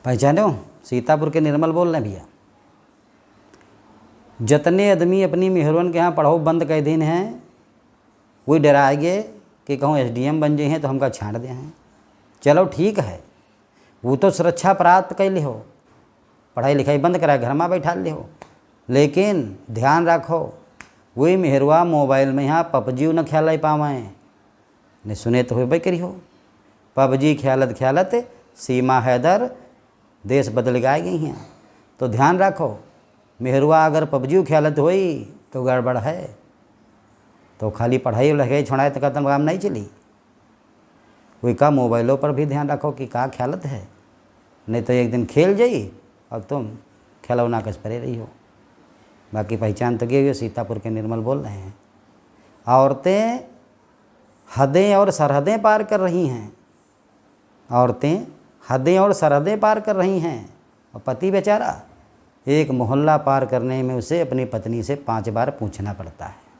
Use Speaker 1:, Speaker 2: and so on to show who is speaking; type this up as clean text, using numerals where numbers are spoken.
Speaker 1: पहचाने हो? सीतापुर के निर्मल बोल रहे हैं भैया। जितने आदमी अपनी मेहरवन के यहाँ पढ़ाओ बंद कर दिन हैं, वही डराएगे कि कहूँ SDM बन जाए हैं तो हमका छाँट दे हैं। चलो ठीक है, वो तो सुरक्षा प्राप्त कर ले हो, पढ़ाई लिखाई बंद करा घर में बैठा ले हो, लेकिन ध्यान रखो वही मेहरवा मोबाइल में यहाँ PUBG न खेल पावें। ने सुने तो हो करी हो, PUBG खेलत खेलत सीमा हैदर देश बदल गई हैं। तो ध्यान रखो, मेहरवा अगर PUBG खेलत होई तो गड़बड़ है। तो खाली पढ़ाई लिखाई छोड़ाए तो खत्म काम नहीं चली। कोई का मोबाइलों पर भी ध्यान रखो कि का खेलत है, नहीं तो एक दिन खेल जाई और तुम खिलौना कस परे रही हो। बाकी पहचान तो गई, सीतापुर के निर्मल बोल रहे हैं। औरतें हदें और सरहदें पार कर रही हैं, औरतें हदें और सरहदें पार कर रही हैं, और पति बेचारा एक मोहल्ला पार करने में उसे अपनी पत्नी से 5 बार पूछना पड़ता है।